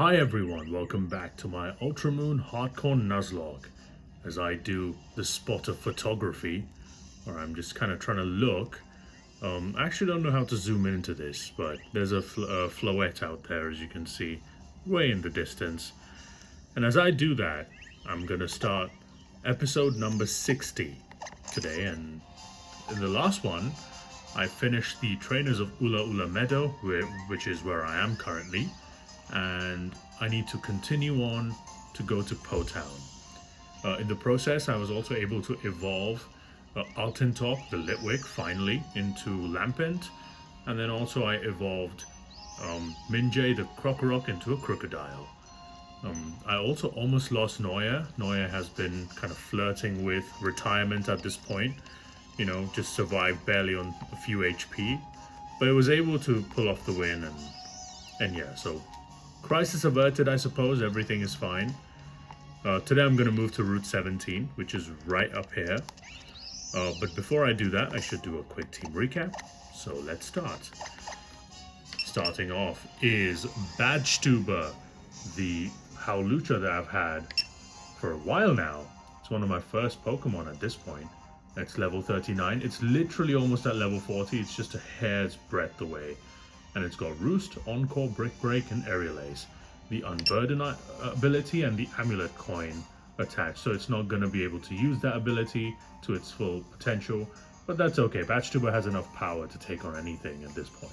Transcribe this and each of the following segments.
Hi everyone, welcome back to my Ultramoon Hardcore Nuzlocke as I do the spot of photography, or I'm just kind of trying to look. I actually don't know how to zoom into this, but there's a floette out there, as you can see, way in the distance. And as I do that, I'm gonna start episode number 60 today, and in the last one, I finished the Trainers of Ula Ula Meadow, which is where I am currently, and I need to continue on to go to Po Town. In the process, I was also able to evolve Altintop, the Litwick, finally, into Lampent, and then also I evolved Minjay, the Krokorok, into a Crocodile. I also almost lost Noya. Noya has been kind of flirting with retirement at this point, just survived barely on a few HP, but it was able to pull off the win, and yeah, so crisis averted, I suppose. Everything is fine. Today I'm going to move to Route 17, which is right up here. But before I do that, I should do a quick team recap. So let's start. Starting off is Badgetuber, the Howlucha that I've had for a while now. It's one of my first Pokemon at this point. It's level 39. It's literally almost at level 40. It's just a hair's breadth away. And it's got Roost, Encore, Brick Break, and Aerial Ace. The Unburden ability and the Amulet Coin attached. So it's not going to be able to use that ability to its full potential. But that's okay. Badgetuber has enough power to take on anything at this point.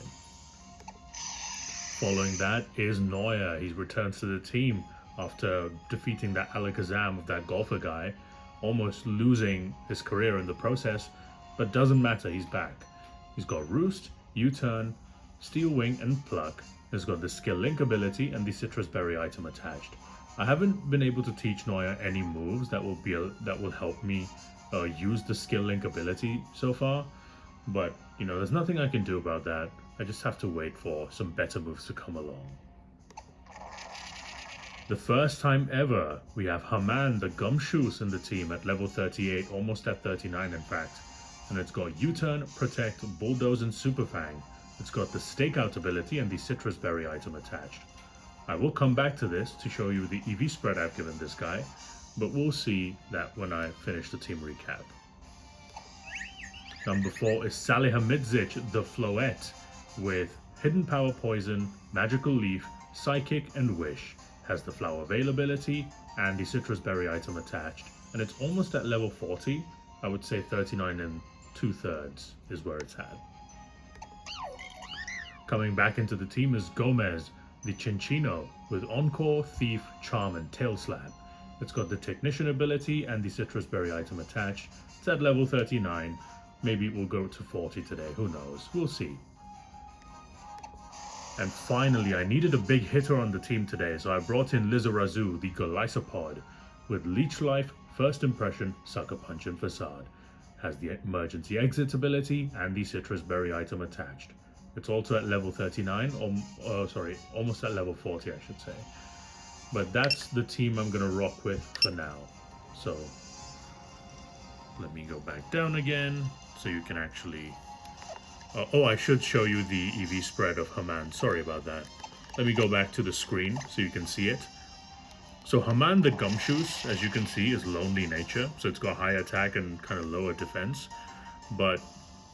Following that is Noya. He returns to the team after defeating that Alakazam of that golfer guy, almost losing his career in the process, but doesn't matter, he's back. He's got Roost, U-Turn, Steel Wing, and Pluck. He's got the Skill Link ability and the Citrus Berry item attached. I haven't been able to teach Noya any moves that will help me use the Skill Link ability so far, but there's nothing I can do about that. I just have to wait for some better moves to come along. The first time ever, we have Haman the Gumshoes in the team at level 38, almost at 39 in fact. And it's got U-Turn, Protect, Bulldoze, and Super Fang. It's got the Stakeout ability and the Citrus Berry item attached. I will come back to this to show you the EV spread I've given this guy, but we'll see that when I finish the team recap. Number 4 is Salihamidzic the Floette with Hidden Power Poison, Magical Leaf, Psychic, and Wish. Has the Flower availability and the Citrus Berry item attached, and it's almost at level 40. I would say 39 and 2/3 is where it's at. Coming back into the team is Gomez, the Chinchino, with Encore, Thief, Charm, and Tail Slap. It's got the Technician ability and the Citrus Berry item attached. It's at level 39. Maybe it will go to 40 today, who knows, we'll see. And finally, I needed a big hitter on the team today, so I brought in Lizarazu, the Golisopod, with Leech Life, First Impression, Sucker Punch, and Facade. Has the Emergency Exit ability and the Citrus Berry item attached. It's also at level 39, almost at level 40 I should say. But that's the team I'm going to rock with for now. So, let me go back down again, so you can actually... I should show you the EV spread of Haman. Sorry about that. Let me go back to the screen so you can see it. So Haman the Gumshoes, as you can see, is lonely nature. So it's got high attack and kind of lower defense. But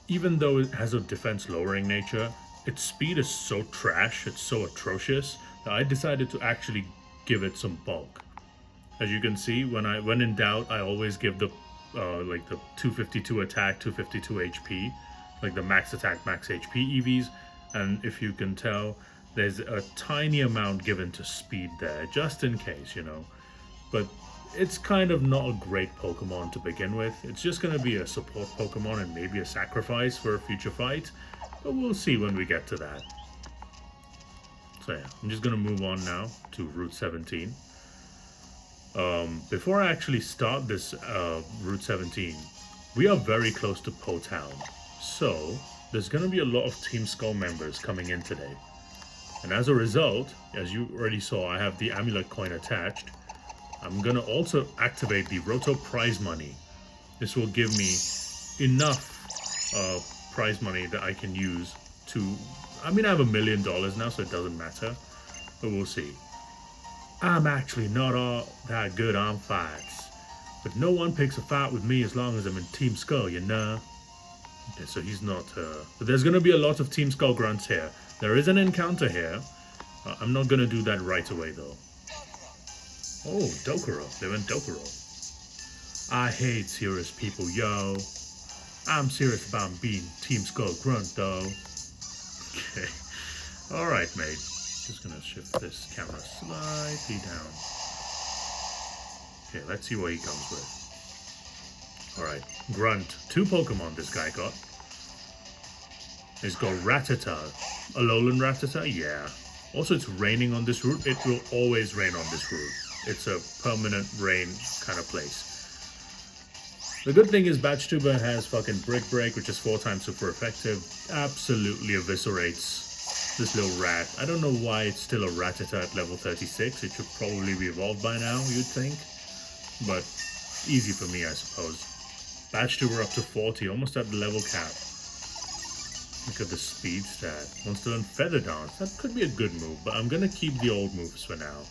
even though it has a defense lowering nature, its speed is so trash, it's so atrocious, that I decided to actually give it some bulk. As you can see, when in doubt, I always give the 252 attack, 252 HP. Like the max attack, max HP EVs, and if you can tell, there's a tiny amount given to speed there, just in case, But it's kind of not a great Pokemon to begin with. It's just going to be a support Pokemon and maybe a sacrifice for a future fight, but we'll see when we get to that. So yeah, I'm just going to move on now to Route 17. Before I actually start this Route 17, we are very close to Po Town. So, there's going to be a lot of Team Skull members coming in today. And as a result, as you already saw, I have the Amulet Coin attached. I'm going to also activate the Roto Prize Money. This will give me enough prize money that I can use to... I have $1 million now, so it doesn't matter. But we'll see. I'm actually not all that good on fights, but no one picks a fight with me as long as I'm in Team Skull, you know? Okay, so he's not, but there's gonna be a lot of Team Skull grunts here. There is an encounter here. I'm not gonna do that right away, though. Oh, Dokuro. They went Dokuro. I hate serious people, yo. I'm serious about being Team Skull grunt, though. Okay. Alright, mate. Just gonna shift this camera slightly down. Okay, let's see what he comes with. Alright, Grunt. 2 Pokemon this guy got. He's got Rattata. A Alolan Rattata? Yeah. Also, it's raining on this route. It will always rain on this route. It's a permanent rain kind of place. The good thing is Batchtuber has fucking Brick Break, which is 4 times super effective. Absolutely eviscerates this little rat. I don't know why it's still a Rattata at level 36. It should probably be evolved by now, you'd think. But easy for me, I suppose. Batchtuber up to 40, almost at the level cap. Look at the speed stat. Wants to learn Feather Dance. That could be a good move, but I'm gonna keep the old moves for now.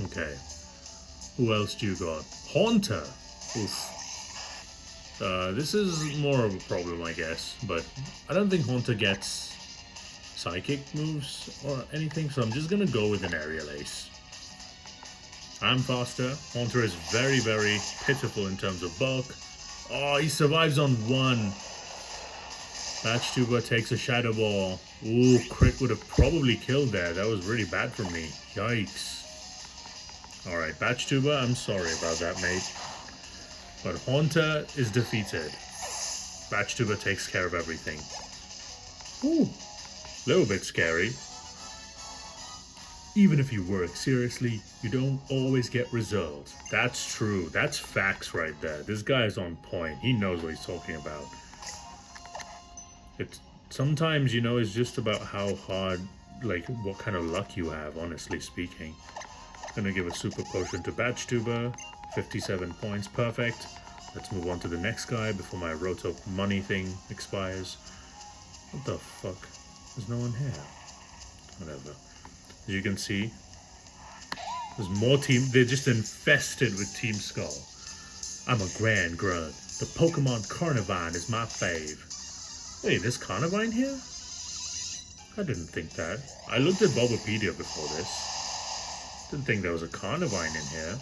Okay. Who else do you got? Haunter! Oof. This is more of a problem, I guess, but I don't think Haunter gets psychic moves or anything, so I'm just gonna go with an Aerial Ace. I'm faster. Haunter is very, very pitiful in terms of bulk. Oh, he survives on 1. Batchtuber takes a Shadow Ball. Ooh, crit would have probably killed there. That was really bad for me. Yikes. Alright, Batchtuber, I'm sorry about that, mate. But Haunter is defeated. Batchtuber takes care of everything. Ooh, little bit scary. Even if you work seriously, you don't always get results. That's true. That's facts right there. This guy is on point. He knows what he's talking about. It's sometimes, you know, it's just about how hard, like, what kind of luck you have, honestly speaking. Gonna give a super potion to Batchtuber. 57 points, perfect. Let's move on to the next guy before my Roto money thing expires. What the fuck? There's no one here. Whatever. As you can see, there's more team. They're just infested with Team Skull. I'm a Grand Grunt. The Pokemon Carnivine is my fave. Wait, there's Carnivine here? I didn't think that. I looked at Bulbapedia before this. Didn't think there was a Carnivine in here.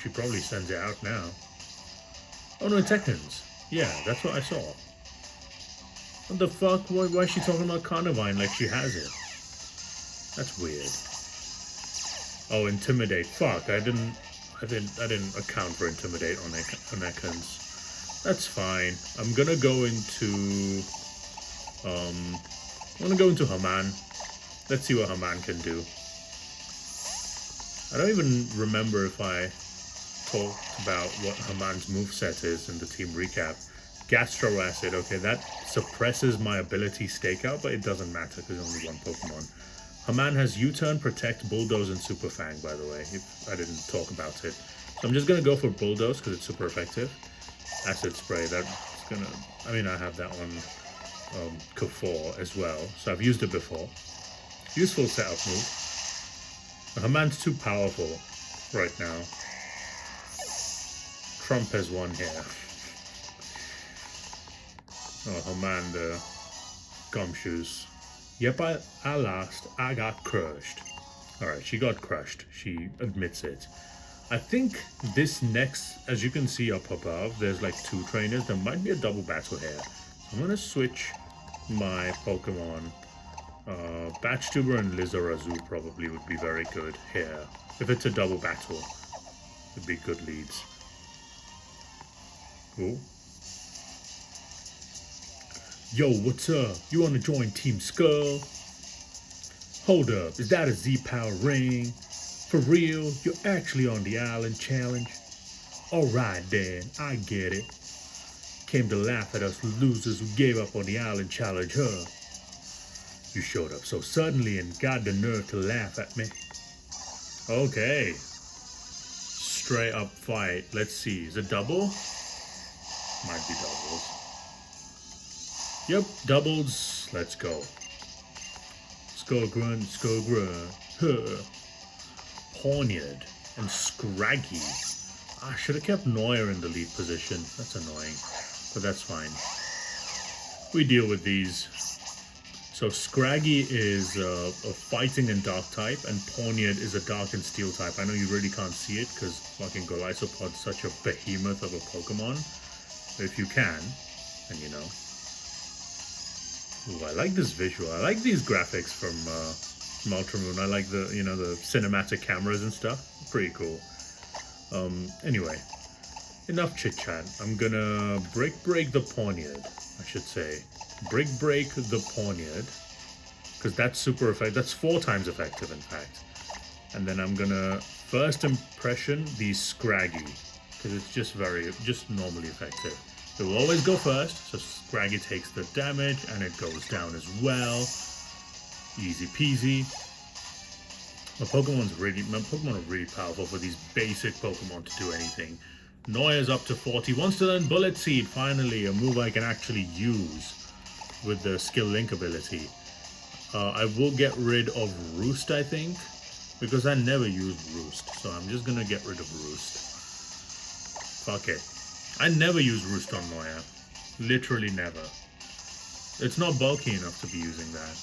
She probably sends it out now. Oh no, it's Ekans. Yeah, that's what I saw. What the fuck? Why is she talking about Carnivine like she has it? That's weird. Oh, Intimidate. Fuck, I didn't account for Intimidate on Ekans. That's fine. I'm gonna go into Haman. Let's see what Haman can do. I don't even remember if I talked about what Haman's moveset is in the team recap. Gastro Acid, okay, that suppresses my ability Stakeout, but it doesn't matter because there's only 1 Pokemon. Haman has U-Turn, Protect, Bulldoze, and Super Fang, by the way, if I didn't talk about it. So I'm just going to go for Bulldoze because it's super effective. Acid Spray, that's going to... I mean, I have that on K4 as well, so I've used it before. Useful setup move. Haman's too powerful right now. Trump has won here. Oh, Haman, the gumshoes. Yep, I lost. I got crushed. Alright, she got crushed. She admits it. I think this next, as you can see up above, there's like 2 trainers. There might be a double battle here. I'm going to switch my Pokemon. Batchtuber and Lizarazu probably would be very good here. If it's a double battle, it'd be good leads. Cool. Yo, what's up? You wanna join Team Skull? Hold up, is that a Z-Power ring? For real? You're actually on the island challenge? Alright then, I get it. Came to laugh at us losers who gave up on the island challenge, huh? You showed up so suddenly and got the nerve to laugh at me. Okay. Straight up fight. Let's see. Is it double? Might be doubles. Yep, doubles. Let's go. Let's Skogren, Skogra, Huh, Pawniard, and Scraggy. I should have kept Neuer in the lead position. That's annoying, but that's fine. We deal with these. So Scraggy is a fighting and dark type, and Pawniard is a dark and steel type. I know you really can't see it because fucking Golisopod's such a behemoth of a Pokemon. But if you can, and you know. Ooh, I like this visual. I like these graphics from Ultramoon. I like the, you know, the cinematic cameras and stuff. Pretty cool. Anyway, enough chit chat. I'm gonna break the Pawniard, I should say. Break the Pawniard, because that's super effective. That's 4 times effective, in fact. And then I'm gonna first impression the Scraggy, because it's just normally effective. It will always go first, so Scraggy takes the damage and it goes down as well. Easy peasy. My Pokemon are really powerful for these basic Pokemon to do anything. Neuer's up to 40. Wants to learn Bullet Seed, finally, a move I can actually use with the skill link ability. I will get rid of Roost, I think, because I never used Roost, so I'm just gonna get rid of Roost. Fuck it. I never use Roost on Neuer. Literally never. It's not bulky enough to be using that.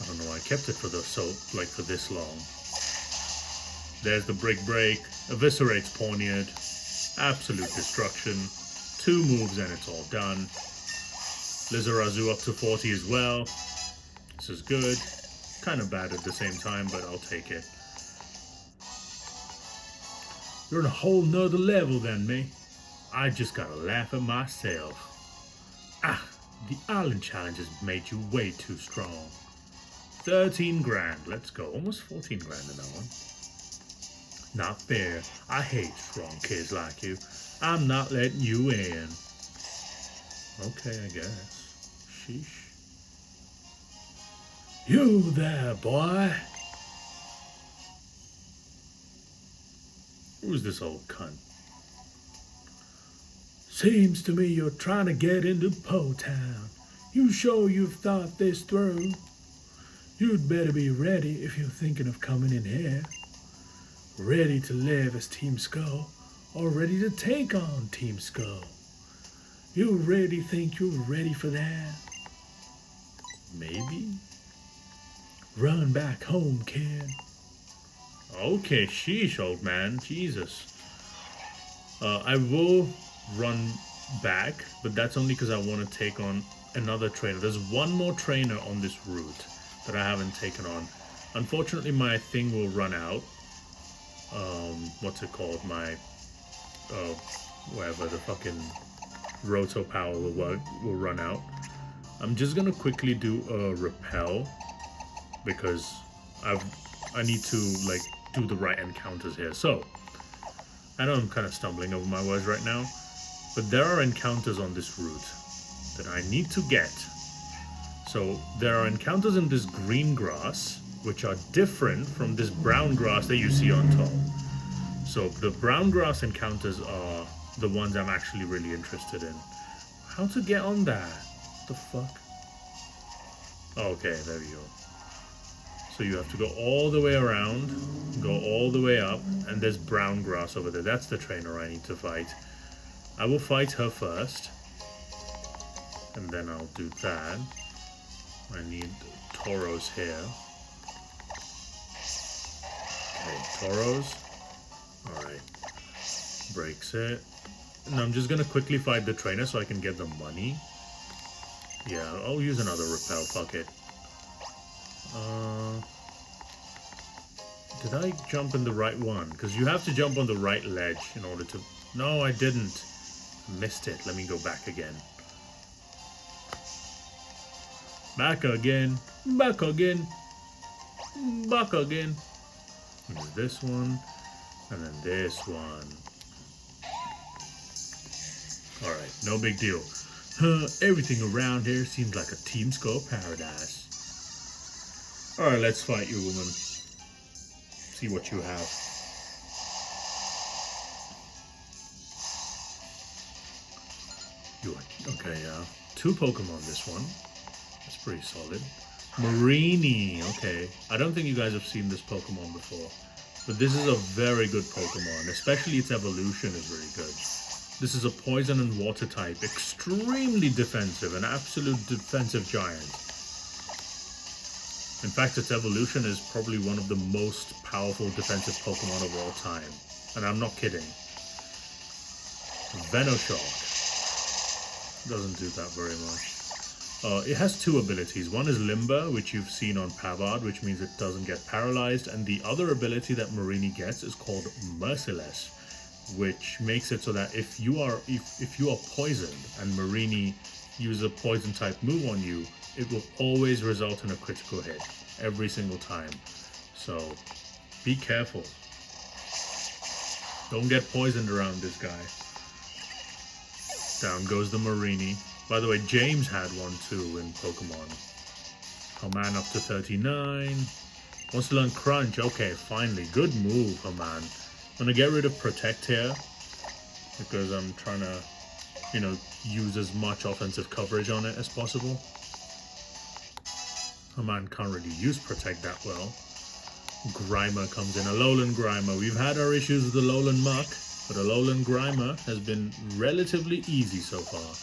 I don't know why I kept it for this long. There's the Break, eviscerates Pawniard, absolute destruction. 2 moves and it's all done. Lizarazu up to 40 as well. This is good. Kind of bad at the same time, but I'll take it. You're on a whole nother level than me. I just gotta laugh at myself. Ah, the Island Challenge has made you way too strong. 13 grand, let's go. Almost 14 grand in that one. Not fair. I hate strong kids like you. I'm not letting you in. Okay, I guess. Sheesh. You there, boy. Who's this old cunt? Seems to me you're trying to get into Po-Town. You sure you've thought this through? You'd better be ready if you're thinking of coming in here. Ready to live as Team Skull, or ready to take on Team Skull. You really think you're ready for that? Maybe? Run back home, kid. Okay, sheesh, old man. Jesus. I will run back, but that's only because I want to take on another trainer. There's one more trainer on this route that I haven't taken on. Unfortunately, my thing will run out. What's it called? My, whatever, the fucking Roto power will run out. I'm just gonna quickly do a repel because I need to like do the right encounters here. So I know I'm kind of stumbling over my words right now, but there are encounters on this route that I need to get. So there are encounters in this green grass which are different from this brown grass that you see on top. So the brown grass encounters are the ones I'm actually really interested in. How to get on that? The fuck? Okay, there we go. So you have to go all the way around, go all the way up, and there's brown grass over there. That's the trainer I need to fight. I will fight her first, and then I'll do that. I need Tauros here. Okay, Tauros. Alright. Breaks it. And I'm just gonna quickly fight the trainer so I can get the money. Yeah, I'll use another repel, fuck it. Did I jump in the right one? Because you have to jump on the right ledge in order to... No, I didn't. Missed it. Let me go back again. Back again. Back again. Back again. There's this one. And then this one. Alright, no big deal. Everything around here seems like a Team Skull paradise. Alright, let's fight you, woman. See what you have. Okay, 2 Pokemon this one. It's pretty solid. Marini, okay. I don't think you guys have seen this Pokemon before. But this is a very good Pokemon, especially its evolution is very good. This is a poison and water type, extremely defensive, an absolute defensive giant. In fact, its evolution is probably one of the most powerful defensive Pokemon of all time. And I'm not kidding. Venoshock. Doesn't do that very much. It has two abilities. One is Limber, which you've seen on Pavard, which means it doesn't get paralyzed. And the other ability that Marini gets is called Merciless, which makes it so that if you are poisoned and Marini uses a poison type move on you, it will always result in a critical hit every single time. So be careful. Don't get poisoned around this guy. Down goes the Marini. By the way, James had one too in Pokemon. Haman up to 39. Wants to learn Crunch. Okay, finally. Good move, Haman. I'm gonna get rid of Protect here because I'm trying to, use as much offensive coverage on it as possible. Haman can't really use Protect that well. Grimer comes in. Alolan Grimer. We've had our issues with the Alolan Muck, but Alolan Grimer has been relatively easy so far.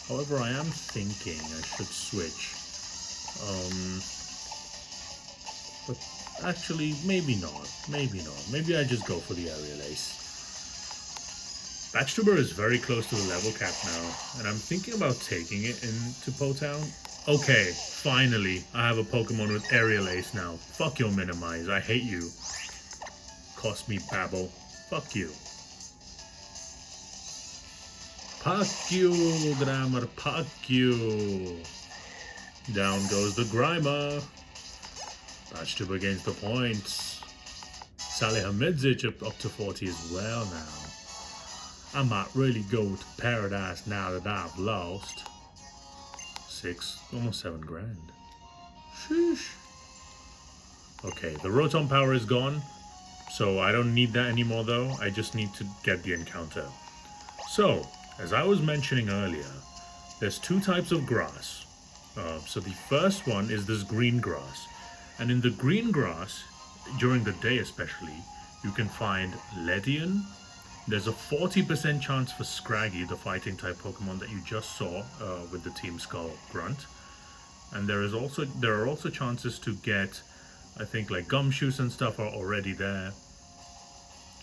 However, I am thinking I should switch. But actually, maybe not. Maybe not. Maybe I just go for the Aerial Ace. Batchtuber is very close to the level cap now, and I'm thinking about taking it into Potown. Okay, finally, I have a Pokemon with Aerial Ace now. Fuck your Minimize, I hate you. Cost me Babble. Fuck you. Fuck you, Grammar, fuck you. Down goes the Grimer. Batchtuber gains the points. Salihamidzic up to 40 as well now. I might really go to paradise now that I've lost. 6, almost 7 grand. Sheesh. Okay, the Rotom power is gone, so I don't need that anymore though. I just need to get the encounter. So, as I was mentioning earlier, there's two types of grass. So the first one is this green grass. And in the green grass, during the day especially, you can find Ledian. There's a 40% chance for Scraggy, the fighting type Pokemon that you just saw with the Team Skull Grunt. And there are also chances to get, I think like Gumshoes and stuff are already there.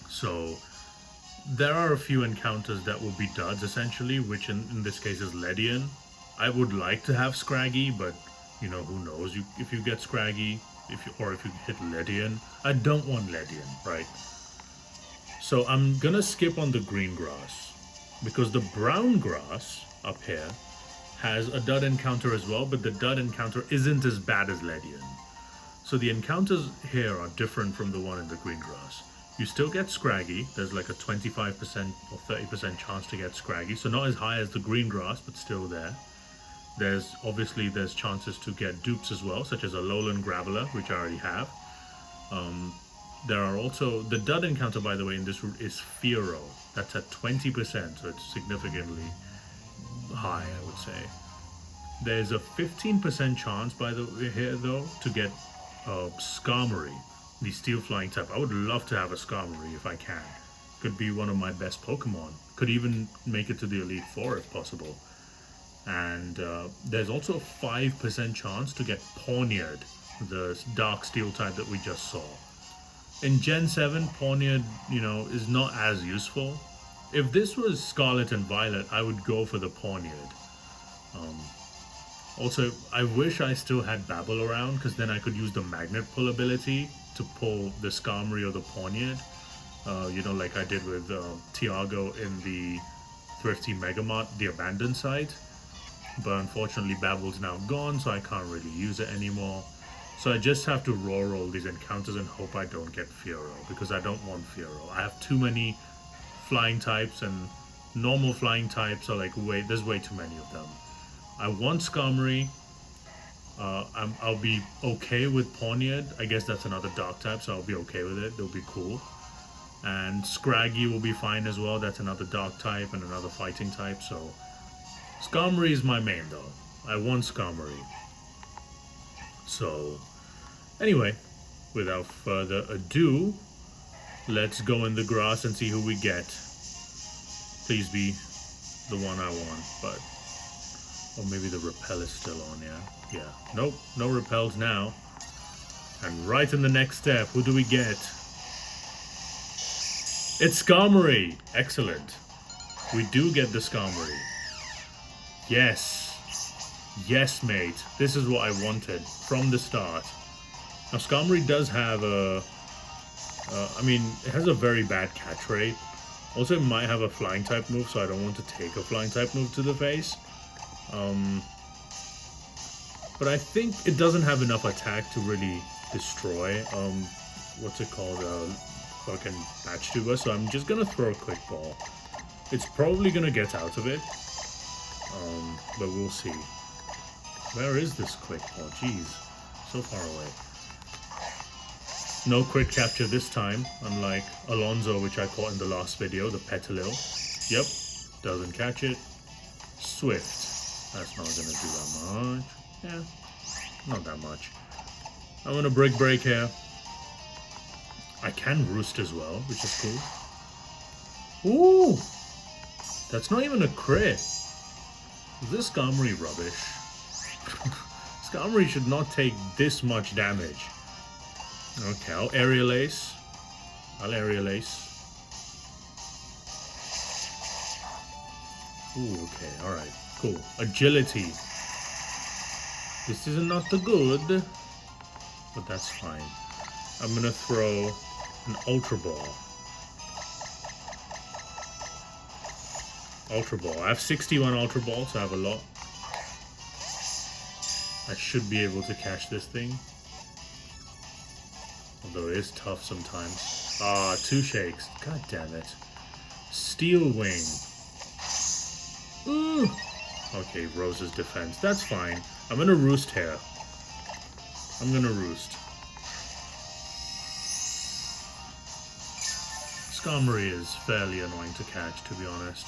So there are a few encounters that will be duds essentially, which in this case is Ledian. I would like to have Scraggy, but who knows if you get Scraggy, if you hit Ledian. I don't want Ledian, right? So I'm gonna skip on the green grass because the brown grass up here has a dud encounter as well, but the dud encounter isn't as bad as Ledian. So the encounters here are different from the one in the green grass. You still get Scraggy. There's like a 25% or 30% chance to get Scraggy, so not as high as the green grass, but still there. There's chances to get dupes as well, such as a Alolan Graveler, which I already have. There are also, the dud encounter, by the way, in this route is Fearow. That's at 20%, so it's significantly high, I would say. There's a 15% chance, by the way, here though, to get Skarmory, the Steel Flying type. I would love to have a Skarmory if I can. Could be one of my best Pokemon. Could even make it to the Elite Four if possible. And there's also a 5% chance to get Pawniard, the Dark Steel type that we just saw. In Gen 7, Pawniard, is not as useful. If this was Scarlet and Violet, I would go for the Pawniard. Also, I wish I still had Babble around, because then I could use the Magnet Pull ability to pull the Skarmory or the Pawniard. Like I did with Tiago in the Thrifty Megamart, the Abandoned site. But unfortunately, Babble's now gone, so I can't really use it anymore. So I just have to roll these encounters and hope I don't get Fearow, because I don't want Fearow. I have too many flying types, and normal flying types are there's way too many of them. I want Skarmory. I'll be okay with Pawniard. I guess that's another dark type, so I'll be okay with it. It'll be cool. And Scraggy will be fine as well. That's another dark type and another fighting type, so Skarmory is my main though. I won Skarmory. So, anyway, without further ado, let's go in the grass and see who we get. Please be the one I want, but... Or maybe the repel is still on, yeah? Yeah. Nope, no repels now. And right in the next step, who do we get? It's Skarmory! Excellent. We do get the Skarmory. Yes. Yes, mate. This is what I wanted from the start. Now, Skarmory does have a... I mean, it has a very bad catch rate. Also, it might have a flying type move, so I don't want to take a flying type move to the face. But I think it doesn't have enough attack to really destroy, what's it called, fucking Patch Tuber, so I'm just gonna throw a quick ball. It's probably gonna get out of it, but we'll see. Where is this quick ball? Jeez, so far away. No quick capture this time, unlike Alonzo, which I caught in the last video, the Petalil. Yep, doesn't catch it. Swift. That's not gonna do that much. Yeah, not that much. I'm gonna break here. I can roost as well, which is cool. Ooh! That's not even a crit. Is this Skarmory rubbish? Skarmory should not take this much damage. Okay, I'll Aerial Ace. Ooh, okay, alright, cool. Agility. This is not the good, but that's fine. I'm gonna throw an Ultra Ball. Ultra Ball. I have 61 Ultra Balls, so I have a lot. I should be able to catch this thing. Although it is tough sometimes. Ah, 2 shakes. God damn it. Steel Wing. Ooh. Okay, Rose's defense. That's fine. I'm gonna roost here. I'm gonna roost. Skarmory is fairly annoying to catch, to be honest.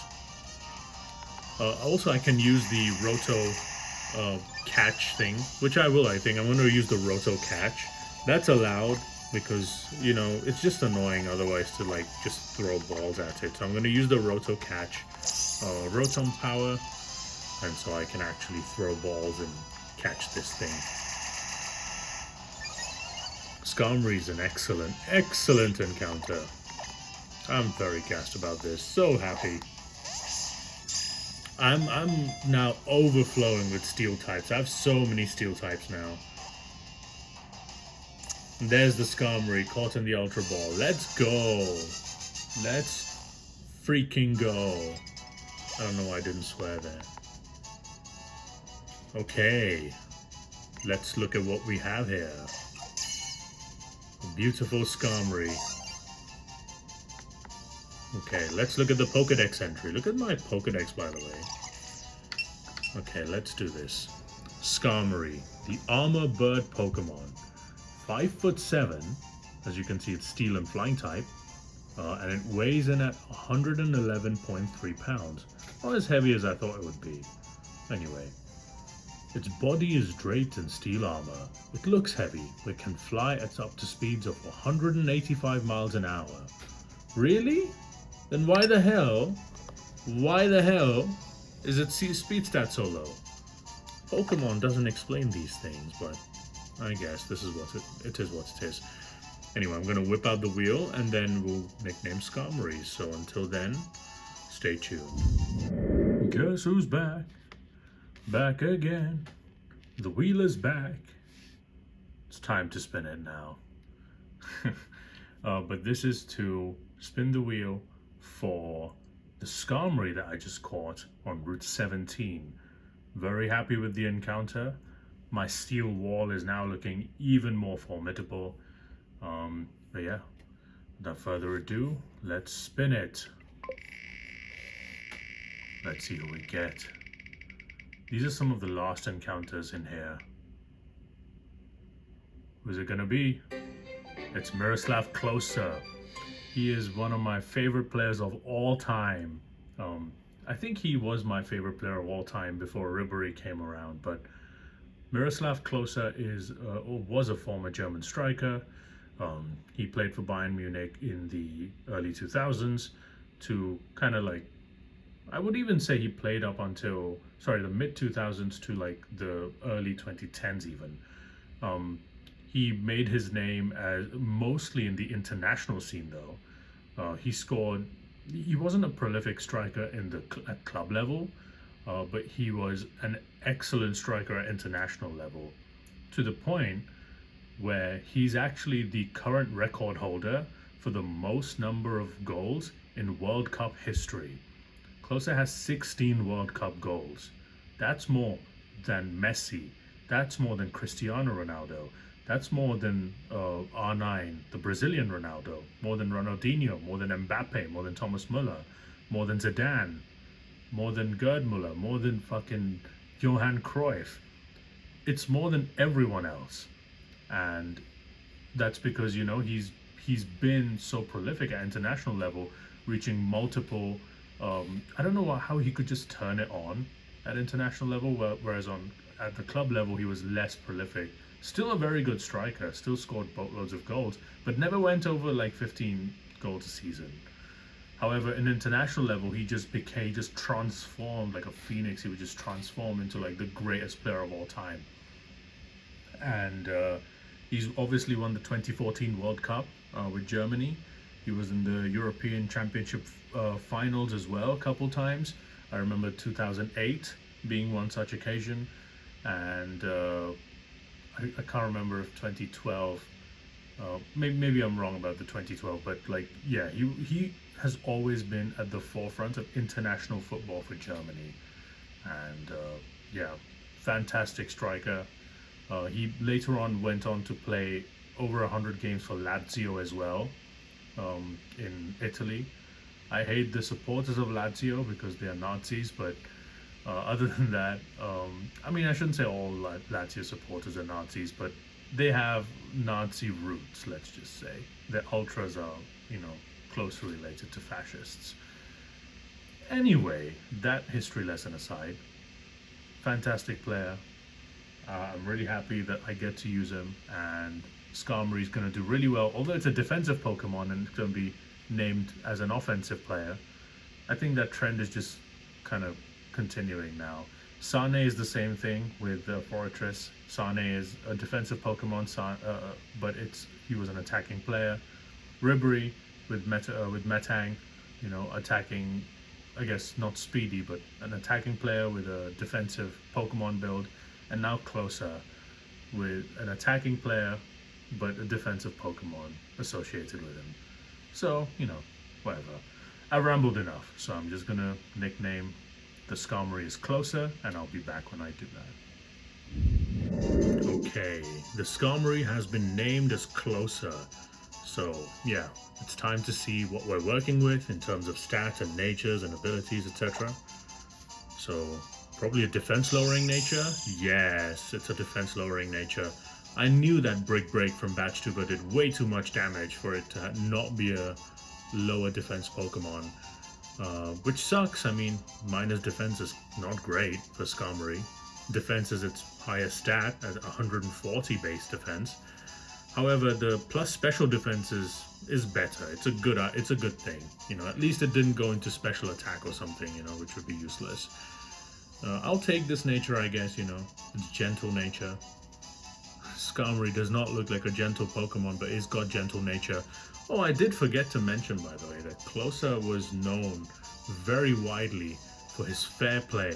Also, I can use the Roto catch thing, which I will, I think. I'm gonna use the Roto catch. That's allowed because, you know, it's just annoying otherwise to, like, just throw balls at it. So I'm gonna use the Roto catch. Rotom power, and so I can actually throw balls and catch this thing. Skarmory is an excellent encounter. I'm very gassed about this. So happy. I'm now overflowing with steel types. I have so many steel types now. And there's the Skarmory caught in the Ultra Ball. Let's go. Let's freaking go. I don't know why I didn't swear there. Okay, let's look at what we have here. A beautiful Skarmory. Okay, let's look at the Pokedex entry. Look at my Pokedex, by the way. Okay, let's do this. Skarmory, the Armor Bird Pokemon. 5'7", as you can see, it's Steel and Flying type. And it weighs in at 111.3 pounds. Not as heavy as I thought it would be. Anyway, its body is draped in steel armor. It looks heavy, but can fly at up to speeds of 185 miles an hour. Really? Then why the hell is its speed stat so low? Pokemon doesn't explain these things, but I guess this is what it is what it is. Anyway, I'm going to whip out the wheel, and then we'll nickname Skarmory. So until then, stay tuned. Guess who's back? Back again. The wheel is back. It's time to spin it now. But this is to spin the wheel for the Skarmory that I just caught on Route 17. Very happy with the encounter. My steel wall is now looking even more formidable. But yeah, without further ado, let's spin it. Let's see who we get. These are some of the last encounters in here. Who's it gonna be? It's Miroslav Klose. He is one of my favorite players of all time. I think he was my favorite player of all time before Ribery came around. But Miroslav Klose was a former German striker. He played for Bayern Munich in the early 2000s to kind of like, I would even say he played up until, sorry, the mid 2000s to like the early 2010s even. Um, he made his name as mostly in the international scene though. He scored. He wasn't a prolific striker at club level, but he was an excellent striker at international level, to the point where he's actually the current record holder for the most number of goals in World Cup history. Klose has 16 World Cup goals. That's more than Messi. That's more than Cristiano Ronaldo. That's more than R9, the Brazilian Ronaldo. More than Ronaldinho. More than Mbappe. More than Thomas Müller. More than Zidane. More than Gerd Müller. More than fucking Johan Cruyff. It's more than everyone else. And that's because, you know, he's been so prolific at international level, reaching multiple. I don't know how he could just turn it on at international level, whereas at the club level he was less prolific. Still a very good striker, still scored boatloads of goals, but never went over like 15 goals a season. However, in international level, he just transformed like a phoenix. He would just transform into like the greatest player of all time. And he's obviously won the 2014 World Cup with Germany. He was in the European Championship finals as well a couple times. I remember 2008 being one such occasion, and I can't remember if 2012. Maybe I'm wrong about the 2012, but like yeah, he has always been at the forefront of international football for Germany, and yeah, fantastic striker. He later on went on to play over 100 games for Lazio as well, in Italy. I hate the supporters of Lazio because they are Nazis, but other than that, I mean, I shouldn't say all Lazio supporters are Nazis, but they have Nazi roots, let's just say. Their ultras are, you know, closely related to fascists. Anyway, that history lesson aside, fantastic player. I'm really happy that I get to use him, and Skarmory is going to do really well. Although it's a defensive Pokemon and it's going to be named as an offensive player, I think that trend is just kind of continuing now. Sane is the same thing with Treacherous. Sane is a defensive Pokemon, but he was an attacking player. Ribery with Metang, you know, attacking, I guess not speedy, but an attacking player with a defensive Pokemon build. And now Klose with an attacking player but a defensive Pokemon associated with him. So, you know, whatever. I rambled enough, so I'm just gonna nickname the Skarmory as Klose, and I'll be back when I do that. Okay, the Skarmory has been named as Klose. So, yeah, it's time to see what we're working with in terms of stats and natures and abilities, etc. So, probably a defense lowering nature? Yes, it's a defense lowering nature. I knew that Brick Break from Batch Tuber did way too much damage for it to not be a lower defense Pokemon. Which sucks. I mean, minus defense is not great for Skarmory. Defense is its highest stat at 140 base defense. However, the plus special defense is better. It's a good thing. You know, at least it didn't go into special attack or something, you know, which would be useless. I'll take this nature, I guess, you know. It's gentle nature. Skarmory does not look like a gentle Pokemon, but it's got gentle nature. Oh, I did forget to mention, by the way, that Klose was known very widely for his fair play.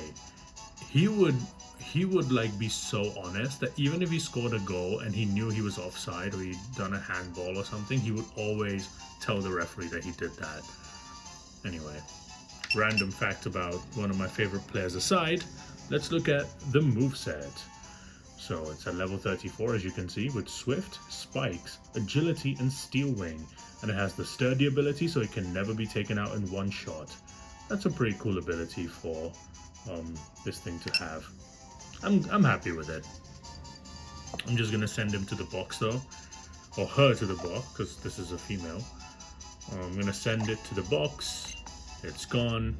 He would like be so honest that even if he scored a goal and he knew he was offside or he'd done a handball or something, he would always tell the referee that he did that. Anyway, random fact about one of my favorite players aside, let's look at the moveset. So it's at level 34, as you can see, with Swift, Spikes, Agility, and Steel Wing. And it has the Sturdy ability, so it can never be taken out in one shot. That's a pretty cool ability for this thing to have. I'm happy with it. I'm just going to send him to the box, though. Or her to the box, because this is a female. I'm going to send it to the box. It's gone.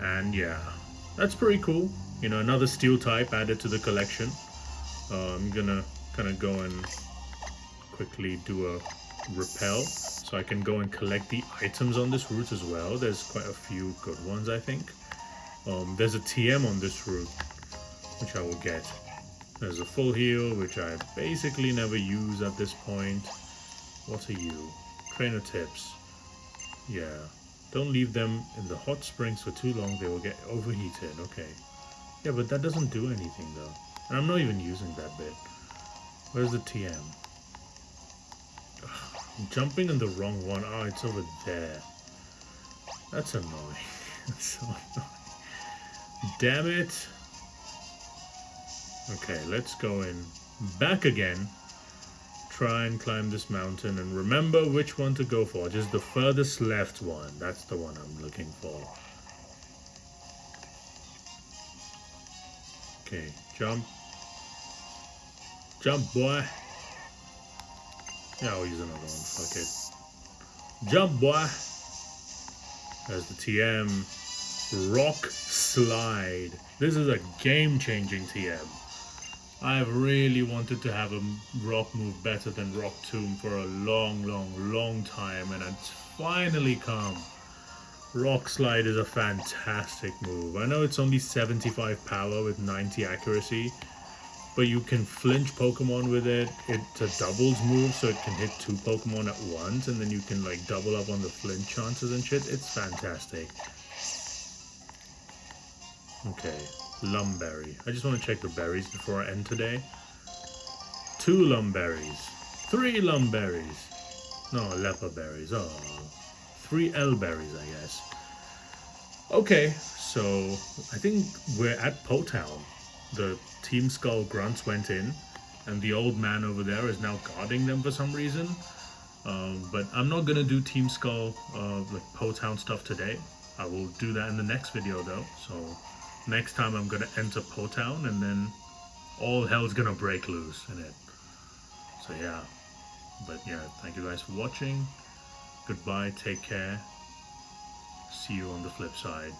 And yeah, that's pretty cool. You know, another steel type added to the collection. I'm gonna kind of go and quickly do a repel so I can go and collect the items on this route as well. There's quite a few good ones, I think. There's a TM on this route, which I will get. There's a full heal, which I basically never use at this point. What are you? Trainer tips. Yeah. Don't leave them in the hot springs for too long, they will get overheated. Okay. Yeah, but that doesn't do anything though. And I'm not even using that bit. Where's the TM? Ugh, I'm jumping in the wrong one. Oh, it's over there. That's annoying. That's so annoying. Damn it. Okay, let's go in. Back again. Try and climb this mountain and remember which one to go for. Just the furthest left one. That's the one I'm looking for. Okay, jump. Jump, boy. Yeah, I'll use another one. Fuck it. Jump, boy. There's the TM. Rock Slide. This is a game-changing TM. I've really wanted to have a rock move better than Rock Tomb for a long time, and it's finally come. Rock Slide is a fantastic move. I know it's only 75 power with 90 accuracy, but you can flinch Pokemon with it. It's a doubles move, so it can hit 2 Pokemon at once, and then you can like double up on the flinch chances and shit. It's fantastic. Okay. Lumberry. I just want to check the berries before I end today. 2 Lumberries. 3 Lumberries. No, leper berries. Oh. 3 Elberries, I guess. Okay, so I think we're at Po Town. The Team Skull grunts went in, and the old man over there is now guarding them for some reason. But I'm not gonna do Team Skull like Po Town stuff today. I will do that in the next video though. So next time I'm gonna enter Po Town, and then all hell's gonna break loose in it. So yeah. But yeah, thank you guys for watching. Goodbye, take care. See you on the flip side.